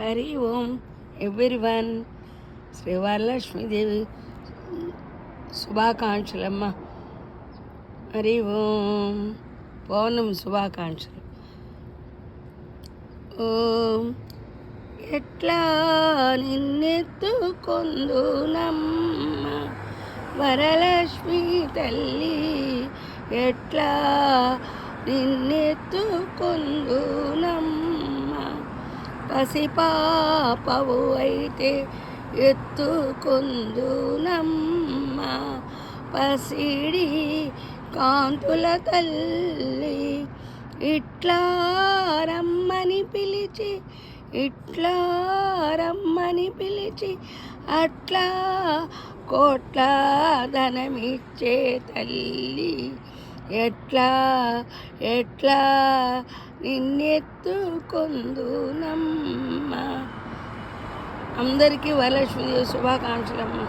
హరి ఓం everyone. Shri Varalakshmi Devi శుభాకాంక్షలమ్మ. Hari ఓం. పౌర్ణమి శుభాకాంక్షలు. ఓం. ఎట్లా నిన్నెత్తుకొందునమ్మ వరలక్ష్మి తల్లి, ఎట్లా నిన్నెత్తుకొందునమ్మ. పసిపాపవు అయితే ఎత్తుకొందునమ్మ, పసిడి కాంతుల తల్లి. ఇట్లా రమ్మని పిలిచి, ఇట్లా రమ్మని పిలిచి, అట్లా కోట్ల ధనమిచ్చే తల్లి. ఎట్లా ఎట్లా నిన్నెత్తుకొందునమ్మ. అందరికీ వరలక్ష్మీదేవి శుభాకాంక్షలమ్మ.